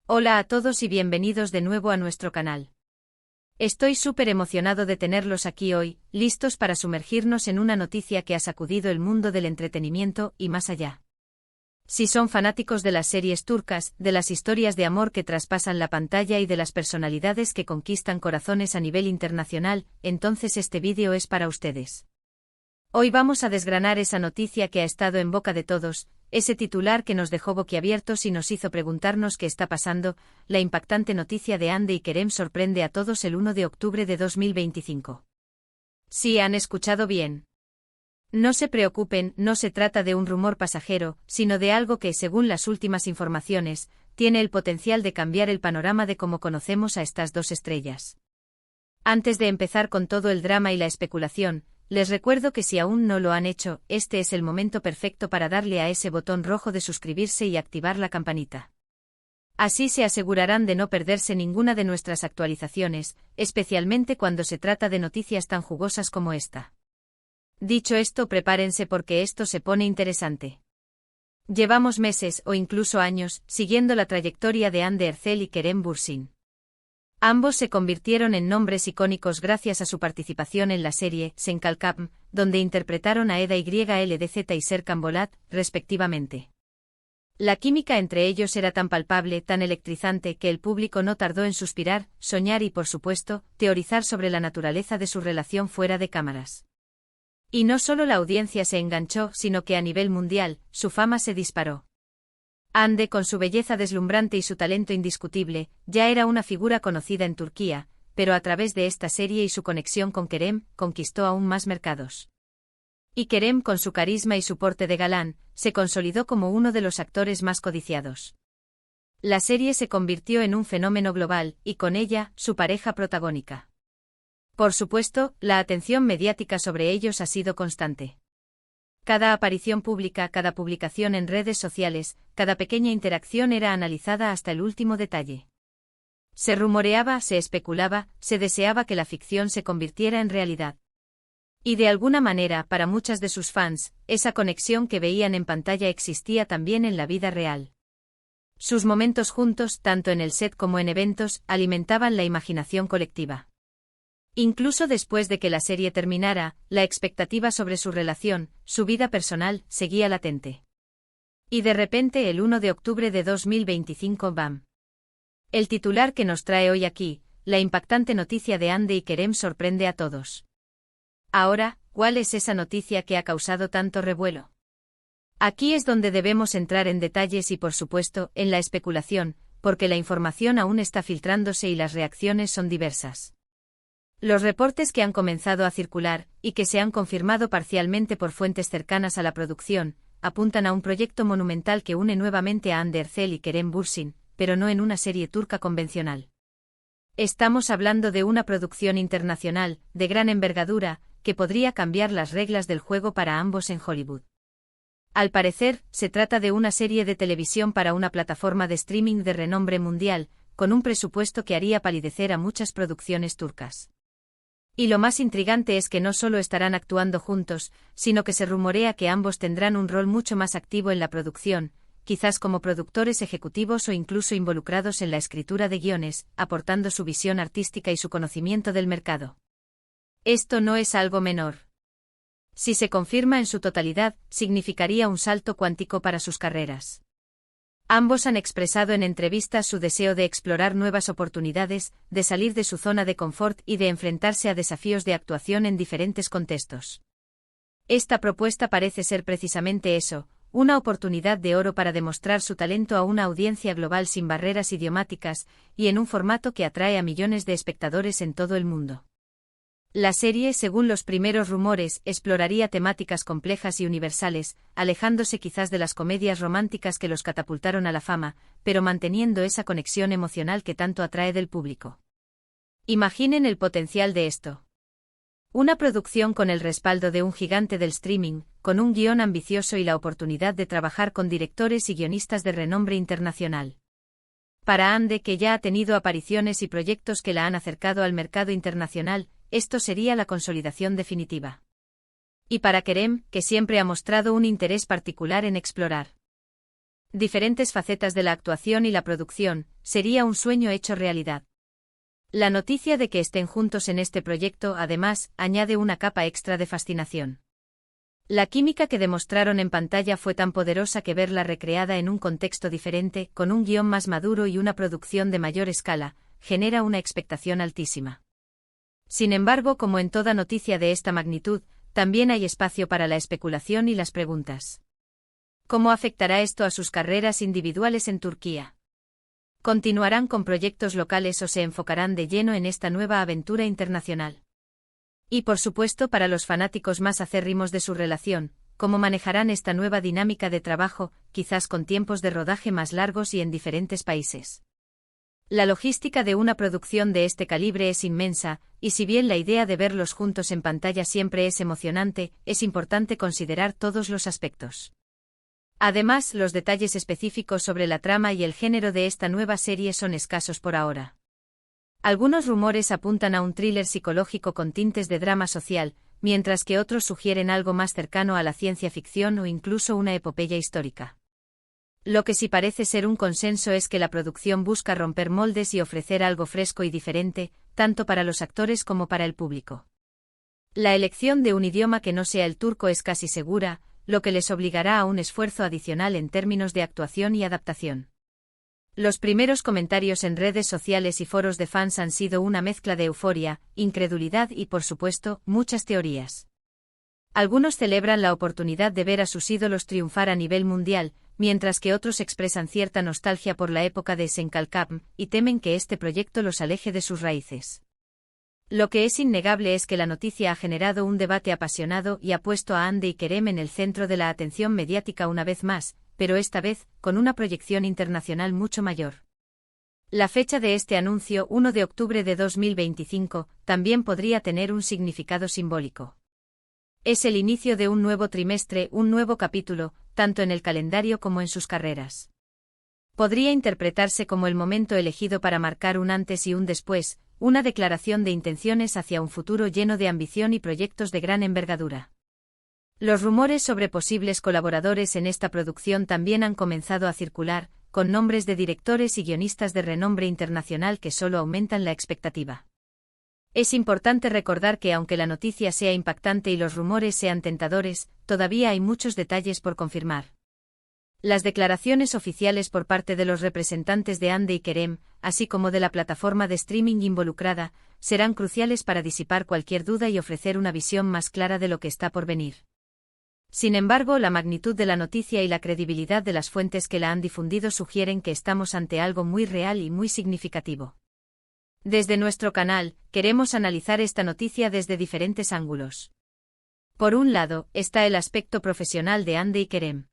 Hola a todos y bienvenidos de nuevo a nuestro canal. Estoy súper emocionado de tenerlos aquí hoy, listos para sumergirnos en una noticia que ha sacudido el mundo del entretenimiento y más allá. Si son fanáticos de las series turcas, de las historias de amor que traspasan la pantalla y de las personalidades que conquistan corazones a nivel internacional, entonces este vídeo es para ustedes. Hoy vamos a desgranar esa noticia que ha estado en boca de todos, ese titular que nos dejó boquiabiertos y nos hizo preguntarnos qué está pasando. La impactante noticia de Hande y Kerem sorprende a todos el 1 de octubre de 2025. Sí, han escuchado bien. No se preocupen, no se trata de un rumor pasajero, sino de algo que, según las últimas informaciones, tiene el potencial de cambiar el panorama de cómo conocemos a estas dos estrellas. Antes de empezar con todo el drama y la especulación, les recuerdo que si aún no lo han hecho, este es el momento perfecto para darle a ese botón rojo de suscribirse y activar la campanita. Así se asegurarán de no perderse ninguna de nuestras actualizaciones, especialmente cuando se trata de noticias tan jugosas como esta. Dicho esto, prepárense porque esto se pone interesante. Llevamos meses o incluso años siguiendo la trayectoria de Hande Erçel y Kerem Bürsin. Ambos se convirtieron en nombres icónicos gracias a su participación en la serie Sen Kalkam, donde interpretaron a Eda YLDZ y Serkan Bolat, respectivamente. La química entre ellos era tan palpable, tan electrizante, que el público no tardó en suspirar, soñar y, por supuesto, teorizar sobre la naturaleza de su relación fuera de cámaras. Y no solo la audiencia se enganchó, sino que a nivel mundial, su fama se disparó. Hande, con su belleza deslumbrante y su talento indiscutible, ya era una figura conocida en Turquía, pero a través de esta serie y su conexión con Kerem, conquistó aún más mercados. Y Kerem, con su carisma y su porte de galán, se consolidó como uno de los actores más codiciados. La serie se convirtió en un fenómeno global, y con ella, su pareja protagónica. Por supuesto, la atención mediática sobre ellos ha sido constante. Cada aparición pública, cada publicación en redes sociales, cada pequeña interacción era analizada hasta el último detalle. Se rumoreaba, se especulaba, se deseaba que la ficción se convirtiera en realidad. Y de alguna manera, para muchas de sus fans, esa conexión que veían en pantalla existía también en la vida real. Sus momentos juntos, tanto en el set como en eventos, alimentaban la imaginación colectiva. Incluso después de que la serie terminara, la expectativa sobre su relación, su vida personal, seguía latente. Y de repente el 1 de octubre de 2025 ¡bam! El titular que nos trae hoy aquí, la impactante noticia de Hande y Kerem sorprende a todos. Ahora, ¿cuál es esa noticia que ha causado tanto revuelo? Aquí es donde debemos entrar en detalles y por supuesto, en la especulación, porque la información aún está filtrándose y las reacciones son diversas. Los reportes que han comenzado a circular, y que se han confirmado parcialmente por fuentes cercanas a la producción, apuntan a un proyecto monumental que une nuevamente a Hande Erçel y Kerem Bürsin, pero no en una serie turca convencional. Estamos hablando de una producción internacional, de gran envergadura, que podría cambiar las reglas del juego para ambos en Hollywood. Al parecer, se trata de una serie de televisión para una plataforma de streaming de renombre mundial, con un presupuesto que haría palidecer a muchas producciones turcas. Y lo más intrigante es que no solo estarán actuando juntos, sino que se rumorea que ambos tendrán un rol mucho más activo en la producción, quizás como productores ejecutivos o incluso involucrados en la escritura de guiones, aportando su visión artística y su conocimiento del mercado. Esto no es algo menor. Si se confirma en su totalidad, significaría un salto cuántico para sus carreras. Ambos han expresado en entrevistas su deseo de explorar nuevas oportunidades, de salir de su zona de confort y de enfrentarse a desafíos de actuación en diferentes contextos. Esta propuesta parece ser precisamente eso, una oportunidad de oro para demostrar su talento a una audiencia global sin barreras idiomáticas, y en un formato que atrae a millones de espectadores en todo el mundo. La serie, según los primeros rumores, exploraría temáticas complejas y universales, alejándose quizás de las comedias románticas que los catapultaron a la fama, pero manteniendo esa conexión emocional que tanto atrae del público. Imaginen el potencial de esto. Una producción con el respaldo de un gigante del streaming, con un guión ambicioso y la oportunidad de trabajar con directores y guionistas de renombre internacional. Para Hande, que ya ha tenido apariciones y proyectos que la han acercado al mercado internacional, esto sería la consolidación definitiva. Y para Kerem, que siempre ha mostrado un interés particular en explorar diferentes facetas de la actuación y la producción, sería un sueño hecho realidad. La noticia de que estén juntos en este proyecto, además, añade una capa extra de fascinación. La química que demostraron en pantalla fue tan poderosa que verla recreada en un contexto diferente, con un guión más maduro y una producción de mayor escala, genera una expectación altísima. Sin embargo, como en toda noticia de esta magnitud, también hay espacio para la especulación y las preguntas. ¿Cómo afectará esto a sus carreras individuales en Turquía? ¿Continuarán con proyectos locales o se enfocarán de lleno en esta nueva aventura internacional? Y por supuesto, para los fanáticos más acérrimos de su relación, ¿cómo manejarán esta nueva dinámica de trabajo, quizás con tiempos de rodaje más largos y en diferentes países? La logística de una producción de este calibre es inmensa, y si bien la idea de verlos juntos en pantalla siempre es emocionante, es importante considerar todos los aspectos. Además, los detalles específicos sobre la trama y el género de esta nueva serie son escasos por ahora. Algunos rumores apuntan a un thriller psicológico con tintes de drama social, mientras que otros sugieren algo más cercano a la ciencia ficción o incluso una epopeya histórica. Lo que sí parece ser un consenso es que la producción busca romper moldes y ofrecer algo fresco y diferente, tanto para los actores como para el público. La elección de un idioma que no sea el turco es casi segura, lo que les obligará a un esfuerzo adicional en términos de actuación y adaptación. Los primeros comentarios en redes sociales y foros de fans han sido una mezcla de euforia, incredulidad y, por supuesto, muchas teorías. Algunos celebran la oportunidad de ver a sus ídolos triunfar a nivel mundial, mientras que otros expresan cierta nostalgia por la época de Senkalkapm y temen que este proyecto los aleje de sus raíces. Lo que es innegable es que la noticia ha generado un debate apasionado y ha puesto a Hande y Kerem en el centro de la atención mediática una vez más, pero esta vez, con una proyección internacional mucho mayor. La fecha de este anuncio, 1 de octubre de 2025, también podría tener un significado simbólico. Es el inicio de un nuevo trimestre, un nuevo capítulo, tanto en el calendario como en sus carreras. Podría interpretarse como el momento elegido para marcar un antes y un después, una declaración de intenciones hacia un futuro lleno de ambición y proyectos de gran envergadura. Los rumores sobre posibles colaboradores en esta producción también han comenzado a circular, con nombres de directores y guionistas de renombre internacional que solo aumentan la expectativa. Es importante recordar que aunque la noticia sea impactante y los rumores sean tentadores, todavía hay muchos detalles por confirmar. Las declaraciones oficiales por parte de los representantes de Hande y Kerem, así como de la plataforma de streaming involucrada, serán cruciales para disipar cualquier duda y ofrecer una visión más clara de lo que está por venir. Sin embargo, la magnitud de la noticia y la credibilidad de las fuentes que la han difundido sugieren que estamos ante algo muy real y muy significativo. Desde nuestro canal, queremos analizar esta noticia desde diferentes ángulos. Por un lado, está el aspecto profesional de Hande y Kerem.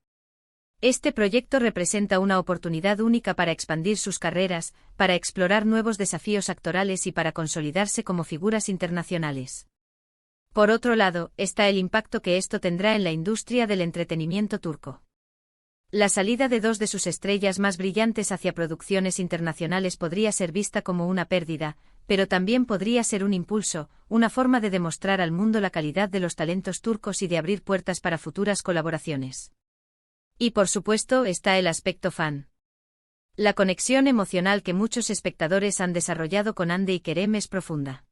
Este proyecto representa una oportunidad única para expandir sus carreras, para explorar nuevos desafíos actorales y para consolidarse como figuras internacionales. Por otro lado, está el impacto que esto tendrá en la industria del entretenimiento turco. La salida de dos de sus estrellas más brillantes hacia producciones internacionales podría ser vista como una pérdida, pero también podría ser un impulso, una forma de demostrar al mundo la calidad de los talentos turcos y de abrir puertas para futuras colaboraciones. Y por supuesto está el aspecto fan. La conexión emocional que muchos espectadores han desarrollado con Hande y Kerem es profunda.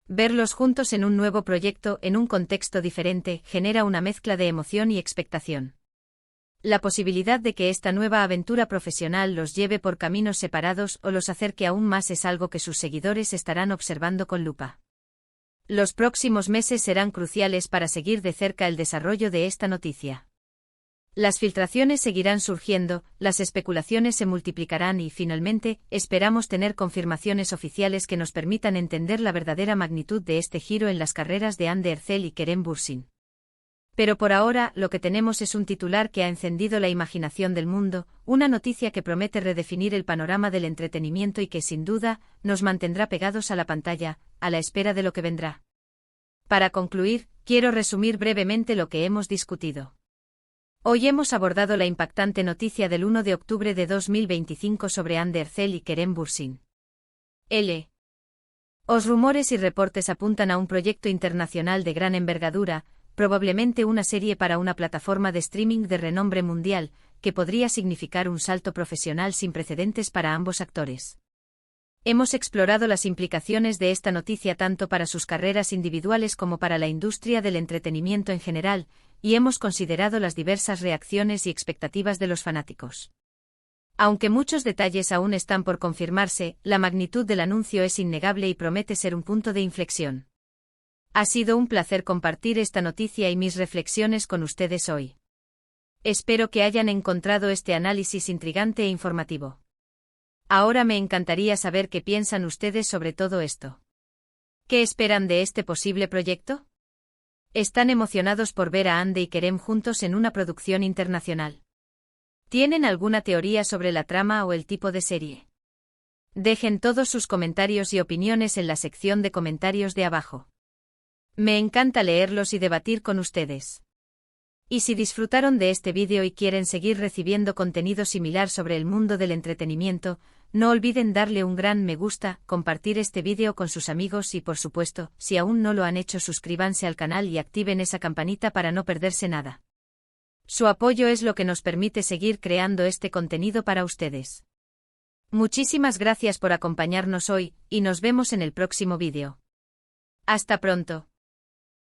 Verlos juntos en un nuevo proyecto, en un contexto diferente, genera una mezcla de emoción y expectación. La posibilidad de que esta nueva aventura profesional los lleve por caminos separados o los acerque aún más es algo que sus seguidores estarán observando con lupa. Los próximos meses serán cruciales para seguir de cerca el desarrollo de esta noticia. Las filtraciones seguirán surgiendo, las especulaciones se multiplicarán y, finalmente, esperamos tener confirmaciones oficiales que nos permitan entender la verdadera magnitud de este giro en las carreras de Hande Erçel y Kerem Bürsin. Pero por ahora, lo que tenemos es un titular que ha encendido la imaginación del mundo, una noticia que promete redefinir el panorama del entretenimiento y que, sin duda, nos mantendrá pegados a la pantalla, a la espera de lo que vendrá. Para concluir, quiero resumir brevemente lo que hemos discutido. Hoy hemos abordado la impactante noticia del 1 de octubre de 2025 sobre Hande Erçel y Kerem Bürsin. Los rumores y reportes apuntan a un proyecto internacional de gran envergadura, probablemente una serie para una plataforma de streaming de renombre mundial, que podría significar un salto profesional sin precedentes para ambos actores. Hemos explorado las implicaciones de esta noticia tanto para sus carreras individuales como para la industria del entretenimiento en general, y hemos considerado las diversas reacciones y expectativas de los fanáticos. Aunque muchos detalles aún están por confirmarse, la magnitud del anuncio es innegable y promete ser un punto de inflexión. Ha sido un placer compartir esta noticia y mis reflexiones con ustedes hoy. Espero que hayan encontrado este análisis intrigante e informativo. Ahora me encantaría saber qué piensan ustedes sobre todo esto. ¿Qué esperan de este posible proyecto? ¿Están emocionados por ver a Ande y Kerem juntos en una producción internacional? ¿Tienen alguna teoría sobre la trama o el tipo de serie? Dejen todos sus comentarios y opiniones en la sección de comentarios de abajo. Me encanta leerlos y debatir con ustedes. Y si disfrutaron de este vídeo y quieren seguir recibiendo contenido similar sobre el mundo del entretenimiento, no olviden darle un gran me gusta, compartir este vídeo con sus amigos y por supuesto, si aún no lo han hecho, suscríbanse al canal y activen esa campanita para no perderse nada. Su apoyo es lo que nos permite seguir creando este contenido para ustedes. Muchísimas gracias por acompañarnos hoy, y nos vemos en el próximo vídeo. Hasta pronto.